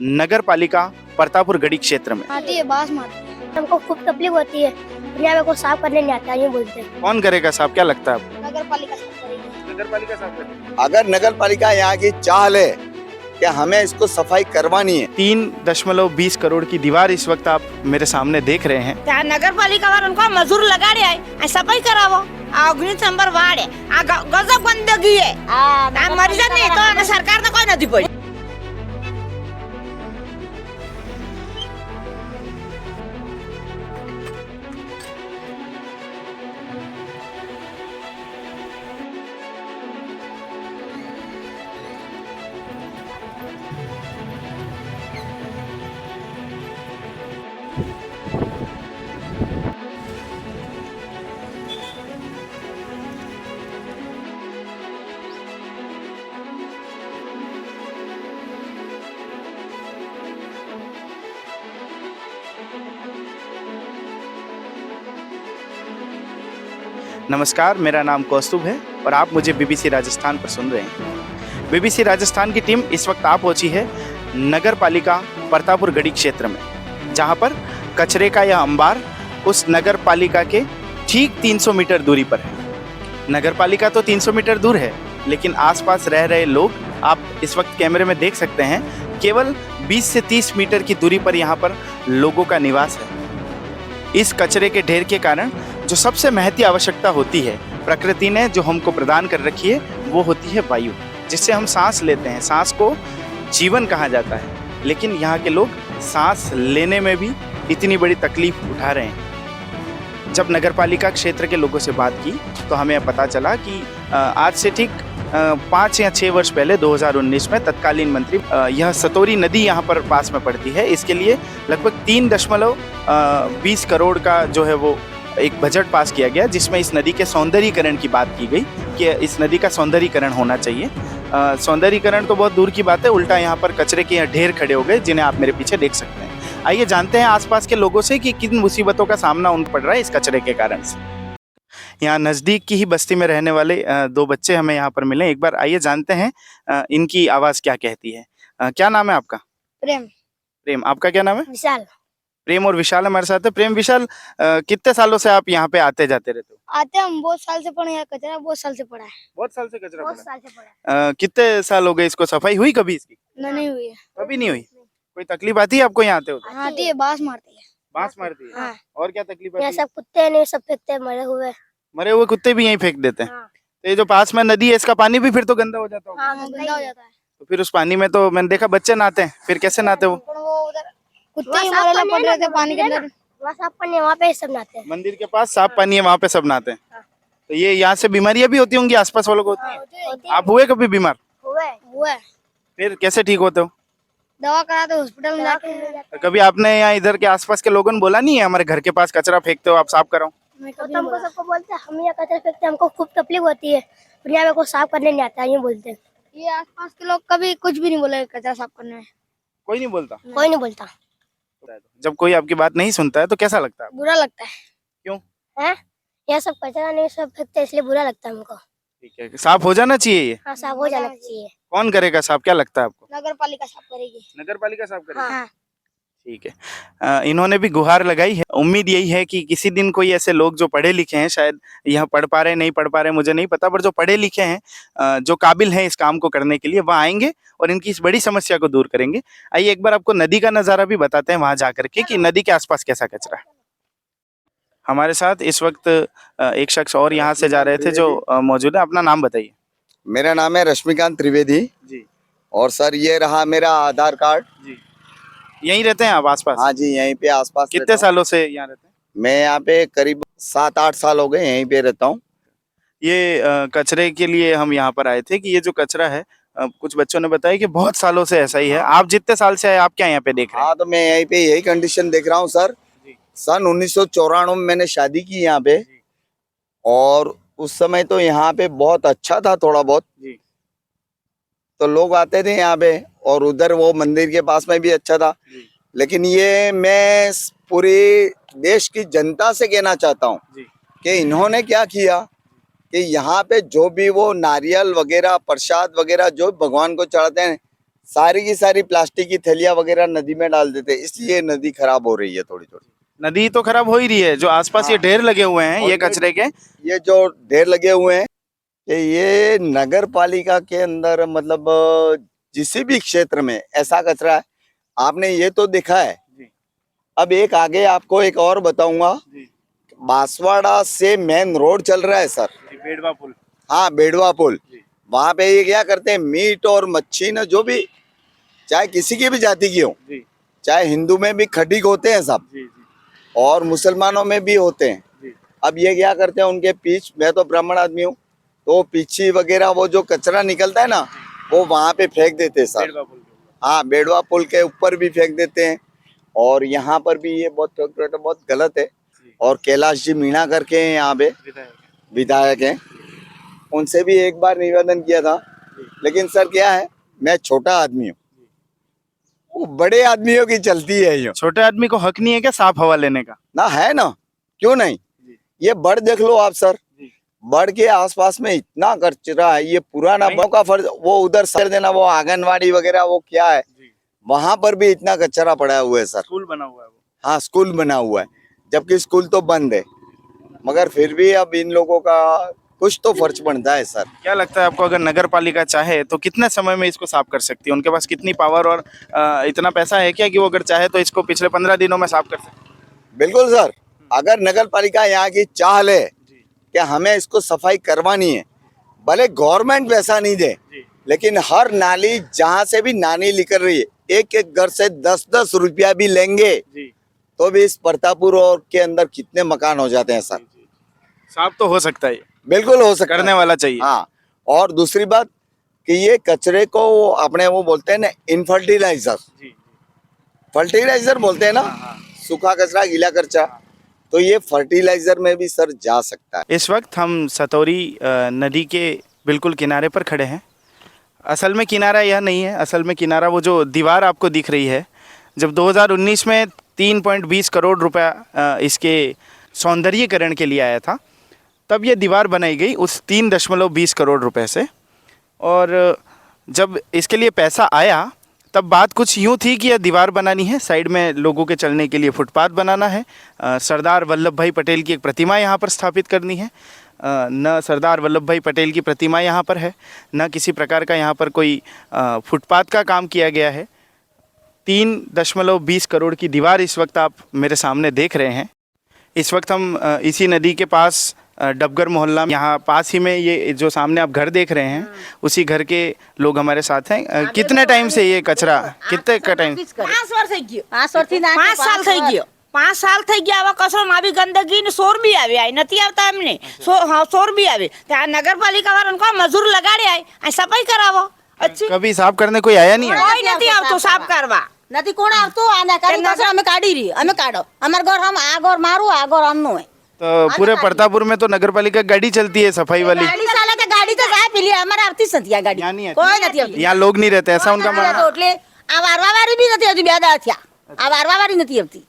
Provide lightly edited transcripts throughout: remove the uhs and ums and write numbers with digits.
नगर पालिका प्रतापपुर गढ़ी क्षेत्र में। आती है, बांस मारती है, हमको खूब तकलीफ होती है। यहाँ को साफ करने नहीं आता, यूँ बोलते हैं। कौन करेगा साफ, क्या लगता है आपको? नगर पालिका साफ करेगी। नगर पालिका साफ करेगी। अगर नगर पालिका यहाँ की चाह है कि हमें इसको सफाई करवानी है। 3.20 करोड़ की दीवार इस वक्त आप मेरे सामने देख रहे हैं। त्या नगर पालिका वाला उनको मजूर लगाड़े आहे सफाई करावो अग्नि नंबर वार्ड है गजब गंदगी है मरीज नहीं तो सरकार ने कोई नहीं पड़ी। नमस्कार, मेरा नाम कौस्तुभ है और आप मुझे बीबीसी राजस्थान पर सुन रहे हैं। बीबीसी राजस्थान की टीम इस वक्त आ पहुंची है नगर पालिका प्रतापपुर गढ़ी क्षेत्र में, जहां पर कचरे का यह अंबार उस नगर पालिका के ठीक 300 मीटर दूरी पर है। नगर पालिका तो 300 मीटर दूर है, लेकिन आसपास रह रहे लोग आप इस वक्त कैमरे में देख सकते हैं, केवल 20 से 30 मीटर की दूरी पर यहाँ पर लोगों का निवास है। इस कचरे के ढेर के कारण जो सबसे महती आवश्यकता होती है प्रकृति ने जो हमको प्रदान कर रखी है, वो होती है वायु, जिससे हम सांस लेते हैं। सांस को जीवन कहा जाता है, लेकिन यहाँ के लोग सांस लेने में भी इतनी बड़ी तकलीफ उठा रहे हैं। जब नगरपालिका क्षेत्र के लोगों से बात की तो हमें पता चला कि आज से ठीक 5 या 6 वर्ष पहले 2019 में तत्कालीन मंत्री यह सतोरी नदी यहाँ पर पास में पड़ती है, इसके लिए लगभग 3.20 करोड़ का जो है वो एक बजट पास किया गया, जिसमें इस नदी के सौंदर्यीकरण की बात की गई कि इस नदी का सौंदर्यीकरण होना चाहिए। सौंदर्यीकरण तो बहुत दूर की बात है, उल्टा यहाँ पर कचरे के ढेर खड़े हो गए, जिन्हें आप मेरे पीछे देख सकते हैं। आइए जानते हैं आसपास के लोगों से कि किन मुसीबतों का सामना उन पड़ रहा है इस कचरे के कारण से। यहाँ नज़दीक की ही बस्ती में रहने वाले 2 बच्चे हमें यहाँ पर मिले। एक बार आइए जानते हैं इनकी आवाज़ क्या कहती है। क्या नाम है आपका? प्रेम। प्रेम। आपका क्या नाम है? विशाल। प्रेम और विशाल हमारे साथ है। प्रेम, विशाल, कितने सालों से आप यहाँ पे आते जाते रहते हो? आते हम बहुत साल से पड़े हैं, कचरा बहुत साल से पड़ा है। बहुत साल से कचरा बहुत पड़ा साल से पड़ा है। कितने साल हो गए इसको? सफाई हुई कभी इसकी? नहीं हुई है। कभी नहीं हुई। कोई तकलीफ आती है आपको यहाँ आते हो? आती है, बांस मारती है। बांस मारती है। हाँ। और क्या तकलीफ यहाँ आती है? सब कुत्ते नहीं, सब फेंकते हैं मरे हुए। मरे हुए कुत्ते भी यहीं फेंक देते हैं। हाँ। तो ये जो पास में नदी है, इसका पानी भी फिर तो गंदा हो जाता होगा। हाँ, गंदा हो जाता है। तो फिर उस पानी में तो मैंने देखा बच्चे नहाते हैं, फिर कैसे नहाते वो? वो उधर कुत्ते ही मरे पड़ रहे थे पानी के अंदर, वहाँ साफ पानी है, वहाँ पे सब नहाते हैं। मंदिर के पास साफ पानी है, वहाँ पे सब नहाते हैं। तो ये यहाँ से बीमारियां भी होती होंगी, आसपास वालों को होती हैं। आप हुए कभी बीमार? हुए। फिर कैसे ठीक होते हो? दवा कराते हॉस्पिटल में जाके। तो कभी आपने यहाँ इधर के आसपास के लोगों ने बोला नहीं है हमारे घर के पास कचरा फेंकते हो, आप साफ कराओ? तो हमको सबको बोलते हैं हम यहाँ कचरा फेंकते हैं, हमको खूब तकलीफ होती है, और यहाँ को साफ करने नहीं आता, यूँ बोलते हैं। ये आसपास के लोग कभी कुछ भी नहीं बोले कचरा साफ करने में। कोई नहीं बोलता? कोई नहीं बोलता। जब कोई आपकी बात नहीं सुनता है तो कैसा लगता है? बुरा लगता है। क्यों? हैं? यहाँ सब कचरा नहीं सब फेंकते, इसलिए बुरा लगता है हमको। ठीक है, साफ हो जाना चाहिए ये। हाँ, साफ हो जाना चाहिए। कौन करेगा साफ, क्या लगता है आपको? नगर पालिका साफ करेगी। नगर पालिका साफ करेगी। हाँ। ठीक है। इन्होंने भी गुहार लगाई है। उम्मीद यही है कि किसी दिन कोई ऐसे लोग जो पढ़े लिखे हैं, शायद यहाँ पढ़ पा रहे नहीं पढ़ पा रहे मुझे नहीं पता, पर जो पढ़े लिखे हैं, जो काबिल हैं इस काम को करने के लिए, वह आएंगे और इनकी इस बड़ी समस्या को दूर करेंगे। आइए एक बार आपको नदी का नज़ारा भी बताते हैं वहाँ जाकर के कि नदी के आसपास कैसा कचरा है। हमारे साथ इस वक्त एक शख्स और यहाँ से जा रहे थे जो मौजूद है। अपना नाम बताइए। मेरा नाम है रश्मिकांत त्रिवेदी जी। और सर ये रहा मेरा आधार कार्ड। जी। यहीं रहते हैं आप आसपास? हाँ जी, यहीं पे आसपास। कितने सालों से यहाँ रहते हैं? मैं यहाँ पे करीब 7-8 साल हो गए यहीं पे रहता हूँ। ये कचरे के लिए हम यहाँ पर आए थे कि ये जो कचरा है, कुछ बच्चों ने बताया कि बहुत सालों से ऐसा ही है। आप जितने साल से आए, आप क्या यहाँ पे देख रहे हैं? हाँ, तो मैं यहीं पे यही कंडीशन देख रहा हूँ सर। सन 1994 में मैंने शादी की यहाँ पे, और उस समय तो यहाँ पे बहुत अच्छा था, थोड़ा बहुत जी। तो लोग आते थे यहाँ पे, और उधर वो मंदिर के पास में भी अच्छा था। लेकिन ये मैं पूरी देश की जनता से कहना चाहता हूँ कि इन्होंने क्या किया कि यहाँ पे जो भी वो नारियल वगैरह प्रसाद वगैरह जो भगवान को चढ़ाते हैं, सारी की सारी प्लास्टिक की थैलियां वगैरह नदी में डाल देते, इसलिए नदी खराब हो रही है थोड़ी थोड़ी। नदी तो खराब हो ही रही है, जो आसपास ये हाँ। ढेर लगे हुए हैं और ये कचरे के। ये जो ढेर लगे हुए हैं ये नगर पालिका के अंदर मतलब किसी भी क्षेत्र में ऐसा कचरा है, आपने ये तो देखा है। जी। अब एक आगे आपको एक और बताऊंगा, जी। बांसवाड़ा से मेन रोड चल रहा है सर। बेड़वा पुल। हाँ, बेड़वा पुल। जी। वहां पे ये क्या करते हैं, मीट और मच्छी न जो भी, चाहे किसी की भी जाति की हो, जी। चाहे हिंदू में भी खटीक होते हैं सब, जी। जी। और मुसलमानों में भी होते हैं। जी। अब ये क्या करते हैं, उनके पीछ, मैं तो ब्राह्मण आदमी हूँ, तो पीछी वगैरह वो जो कचरा निकलता है ना, वो वहां पे फेंक देते हैं सर। बेड़वा पुल के ऊपर। हाँ, बेड़वा पुल के ऊपर भी फेंक देते हैं, और यहाँ पर भी ये बहुत गलत है। और कैलाश जी मीणा करके हैं यहाँ पे विधायक हैं, उनसे भी एक बार निवेदन किया था, लेकिन सर क्या है, मैं छोटा आदमी हूँ, वो बड़े आदमियों की चलती है ये। छोटे आदमी को हक नहीं है क्या साफ हवा लेने का? ना है ना, क्यों नहीं। ये बड़ देख लो आप सर, बड़ के आसपास में इतना कचरा है, ये पुराना बड़ों का फर्ज, वो उधर सर देना, वो आंगनवाड़ी वगैरह वो क्या है, वहां पर भी इतना कचरा पड़ा हुआ है सर। स्कूल बना हुआ है वो। हाँ, स्कूल बना हुआ है, जबकि स्कूल तो बंद है, मगर फिर भी अब इन लोगों का कुछ तो फर्ज बनता है सर। क्या लगता है आपको, अगर नगर पालिका चाहे तो कितने समय में इसको साफ कर सकती है? उनके पास कितनी पावर और इतना पैसा है क्या कि वो अगर चाहे तो इसको पिछले 15 दिनों में साफ कर सकती है? बिल्कुल सर, अगर नगर पालिका यहाँ की चाह ले कि हमें इसको सफाई करवानी है, भले गवर्नमेंट पैसा नहीं दे, लेकिन हर नाली जहाँ से भी नाली निकल रही है, एक एक घर से 10-10 रुपया भी लेंगे तो भी इस प्रतापपुर और के अंदर कितने मकान हो जाते हैं सर। साफ तो हो सकता है, बिल्कुल हो सकता करने है। वाला चाहिए। हाँ, और दूसरी बात कि ये कचरे को अपने वो बोलते हैं ना, इनफर्टिलाइजर, फर्टिलाइजर बोलते हैं ना, सूखा कचरा गीला कचरा, तो ये फर्टिलाइजर में भी सर जा सकता है। इस वक्त हम सतौरी नदी के बिल्कुल किनारे पर खड़े हैं। असल में किनारा यह नहीं है, असल में किनारा वो जो दीवार आपको दिख रही है, जब 2019 में 3.20 करोड़ रुपया इसके सौंदर्यीकरण के लिए आया था, तब ये दीवार बनाई गई उस 3.20 करोड़ रुपए से। और जब इसके लिए पैसा आया तब बात कुछ यूँ थी कि यह दीवार बनानी है, साइड में लोगों के चलने के लिए फुटपाथ बनाना है, सरदार वल्लभ भाई पटेल की एक प्रतिमा यहाँ पर स्थापित करनी है। न सरदार वल्लभ भाई पटेल की प्रतिमा यहाँ पर है, न किसी प्रकार का यहाँ पर कोई फुटपाथ का काम किया गया है। 3.20 करोड़ की दीवार इस वक्त आप मेरे सामने देख रहे हैं। इस वक्त हम इसी नदी के पास डबगर मोहल्ला, यहाँ पास ही में ये जो सामने आप घर देख रहे हैं, उसी घर के लोग हमारे साथ हैं। कितने टाइम से ये कचरा, कितने का टाइम? 5 वर्ष થઈ ગયો, 5 સાલ થઈ ગયો, 5 સાલ થઈ ગયા। આવા કચરો આવી ગંદકી ને સોર બી આવે, આઈ નથી આવતા એમને, સોર બી આવે, ત્યાં નગરપાલિકા વાળાને કહો મજૂર લગાડે, આઈ સફાઈ કરાવો। अच्छी कभी साफ करने कोई आया नहीं है? કોઈ નથી આવતો સાફ કરવા, નથી કોણ આવતું આને કરી કચરા અમે કાઢી રહી, અમે કાઢો, અમાર ઘર हम આ ઘર મારું, આ ઘર આમનું है। तो पूरे प्रतापपुर में तो नगरपालिका गाड़ी चलती है सफाई वाली, ગાડી ચાલે તો ગાડી તો જાય પેલી અમારે આવતી જ નથી આ ગાડી, यहाँ नहीं आती? કોઈ નથી આવતી। यहाँ लोग नहीं रहते, ऐसा उनका નથી मानना। આવતું, એટલે આ વારવા વાળી બી નથી આવતી, બે દાડા થયા આ વારવા વાળી નથી આવતી।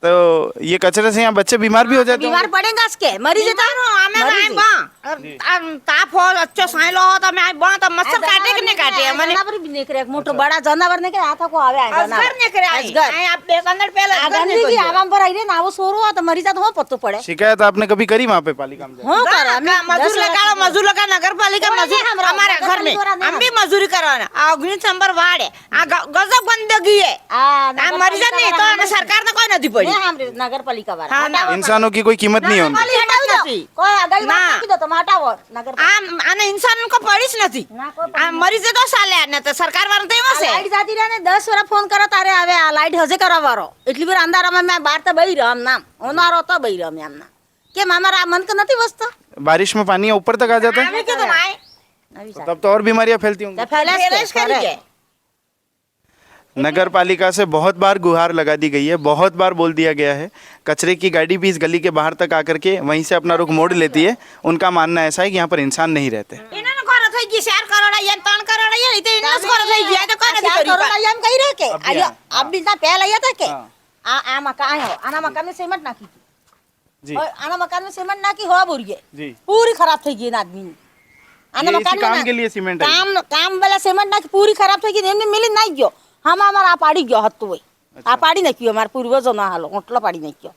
तो ये कचरे से यहाँ बच्चे बीमार भी हो जाते બીમાર हैं। પડેગા જ કે મરી જતા અમે મરી આઈ જાય। બા તાપ હો અચ્છો સાયલો હો તમે આઈ બા તો મચ્છર કાટે કે ને કાટે મને જનાવર બી નીકળે, એક મોટો બડા જનાવર નીકળે, આ થકો આવે આ અસગર ને કરે આઈ અસગર। આઈ આપ બે કંદર પહેલા આ અસગર ને ગંદકી કર્યો। આવામ પર આવી રે ને આવો સોરો હોય તો મરી જાય તો હું પત્તો પડે। शिकायत आपने कभी करी वहाँ पे पालिका में? હું કરે અમે મજૂર લગાડો, મજૂર લગા નગરપાલિકા કોરા મજૂર નહીં હમણાં, અમારા ઘર में કોરા નહીં हम भी मजूरी करवाना। आ 19 नंबर वार्ड है, आ गजब गंदगी है, આ आ मरी जात नहीं तो आने सरकार ने कोई नहीं पड़ी। નગરપાલિકા વાળા हाँ, ना। इंसानों की कोई कीमत नहीं है उनकी। कीमत नहीं। કોઈ આગળ ના। નાખી દો તમે હટાવો નગરપાલિકા। આને ઇન્સાન को पड़ी જ નથી। ના કોઈ આ મરી જતો સાલે આને તો સરકાર વાળા તો એમાં આ છે। લાઈટ જાતી રહે ને 10 વાર ફોન કરો તારે આવે આ લાઈટ હજે કરાવવારો એટલી વાર અંધારામાં મેં બહાર તો બહી રહ્યો આમ નામ ઓનારો તો બહી રહ્યો મેં આમ નામ કેમ અમારા આ મન કે નથી વસતો बारिश में पानी ऊपर तक आ जाता है, આવી કે તો માય આવી तब तो और बीमारियां फैलती होंगी। ફેલેશ કરી કે नगर पालिका से बहुत बार गुहार लगा दी गई है, बहुत बार बोल दिया गया है। कचरे की गाड़ी भी इस गली के बाहर तक आकर के वहीं से अपना रुख मोड़ लेती है। उनका मानना ऐसा है कि यहाँ पर इंसान नहीं रहते। એનાનો ઘર થઈ ગઈ 4 કરોડ આયા 3 કરોડ આયા એટલે એનો ઘર થઈ ગયા તો કોને क्या કર્યું करोड़ एम कही रहे के अभी अब भी ना पहले आया था के हाँ। आ मकान है आना मकान में सीमेंट नाखी थी जी और आना मकान में सीमेंट नाखी हो बुरी जी। पूरी खराब થઈ ગઈ ना आदमी आने ये मकान इसी काम के लिए सीमेंट है? काम वाला सीमेंट ना पूरी खराब થઈ ગઈ એમને મિલી નહીં ગયો हम અમાર આ પાડી ગયો હતું હોય આ પાડી નાખ્યો અમાર પૂર્વજો ના હાલો ઓટલો પાડી નાખ્યો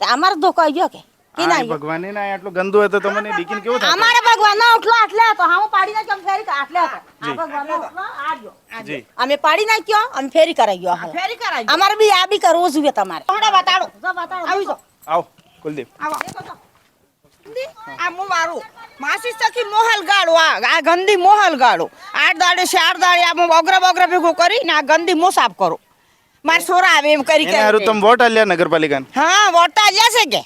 તે અમાર ધોકો ગયો કે આ ભગવાને ના આટલું ગંદુ હતો તમને દેખીને કેવું થાય? અમારે ભગવાન ઓટલો આટલે હતો हम પાડી નાખ્યો અમે ફેરી આટલે હતો આ ભગવાન ઓટલો આ ગયો જી અમે પાડી નાખ્યો અમે ફેરી કરાઈ ગયો ફેરી કરાઈ અમારે બી આ બી કરવો જોઈએ તમારે થોડા બતાડો જો બતાડો આવી જો आओ कुलदीप આ મુ મારું માસી સખી મોહલ ગાળો આ ગંદી મોહલ ગાળો 8 દાડે 4 દાડે આ ઓગરા ભેગો કરીને આ ગંદી મો સાફ કરો માર સોરા આવે એમ કરી એને હારું તમે વોટ આલ્યા નગરપાલિકાને? હા વોટ આલ્યા છે કે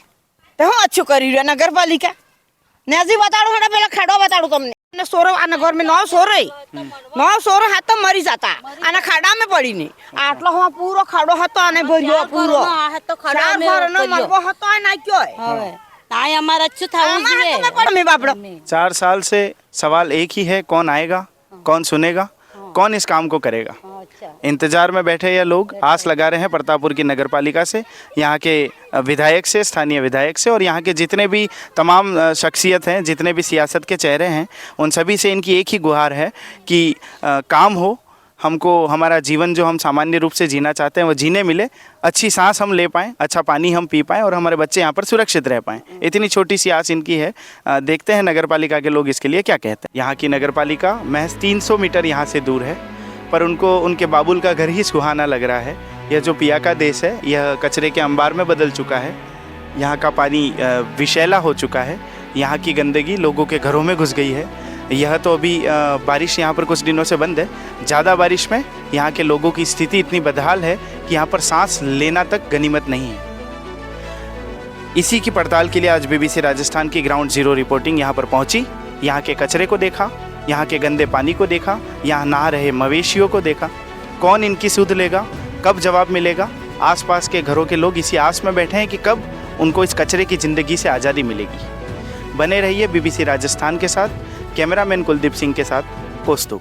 તો હું અચ્છું કરી રહ્યો નગરપાલિકા ને હજી બતાડું થોડા પેલા ખાડો બતાડું તમને સોરો આના ઘર में 9 સોરો હાથ તો મરી જતા આના ખાડા में પડી નહીં આટલો હું પૂરો ખાડો હતો અને ભર્યો પૂરો આ તો ખાડા ચાર ઘરનો મલબો હતો આ નાખ્યો હવે તાય અમાર અચ્છું થાવું જોઈએ અમે બાપડો 4 साल से सवाल एक ही है, कौन आएगा, कौन सुनेगा, कौन इस काम को करेगा। इंतजार में बैठे ये लोग आस लगा रहे हैं प्रतापपुर की नगरपालिका से, यहाँ के विधायक से, स्थानीय विधायक से और यहाँ के जितने भी तमाम शख्सियत हैं, जितने भी सियासत के चेहरे हैं, उन सभी से इनकी एक ही गुहार है कि काम हो, हमको हमारा जीवन जो हम सामान्य रूप से जीना चाहते हैं वो जीने मिले, अच्छी सांस हम ले पाएँ, अच्छा पानी हम पी पाएँ और हमारे बच्चे यहाँ पर सुरक्षित रह पाएँ। इतनी छोटी सी आस इनकी है। देखते हैं नगरपालिका के लोग इसके लिए क्या कहते हैं। यहाँ की नगरपालिका महज 300 मीटर यहाँ से दूर है, पर उनको उनके बाबुल का घर ही सुहाना लग रहा है। यह जो पिया का देश है यह कचरे के अंबार में बदल चुका है। यहाँ का पानी विषैला हो चुका है। यहाँ की गंदगी लोगों के घरों में घुस गई है। यह तो अभी बारिश यहाँ पर कुछ दिनों से बंद है। ज़्यादा बारिश में यहाँ के लोगों की स्थिति इतनी बदहाल है कि यहाँ पर सांस लेना तक गनीमत नहीं है। इसी की पड़ताल के लिए आज बीबीसी राजस्थान की ग्राउंड जीरो रिपोर्टिंग यहाँ पर पहुँची। यहाँ के कचरे को देखा, यहाँ के गंदे पानी को देखा, यहाँ नहा रहे मवेशियों को देखा। कौन इनकी सुध लेगा, कब जवाब मिलेगा? आसपास के घरों के लोग इसी आस में बैठे हैं कि कब उनको इस कचरे की ज़िंदगी से आज़ादी मिलेगी। बने रहिए बीबीसी राजस्थान के साथ। कैमरामैन कुलदीप सिंह के साथ कौस्तुभ।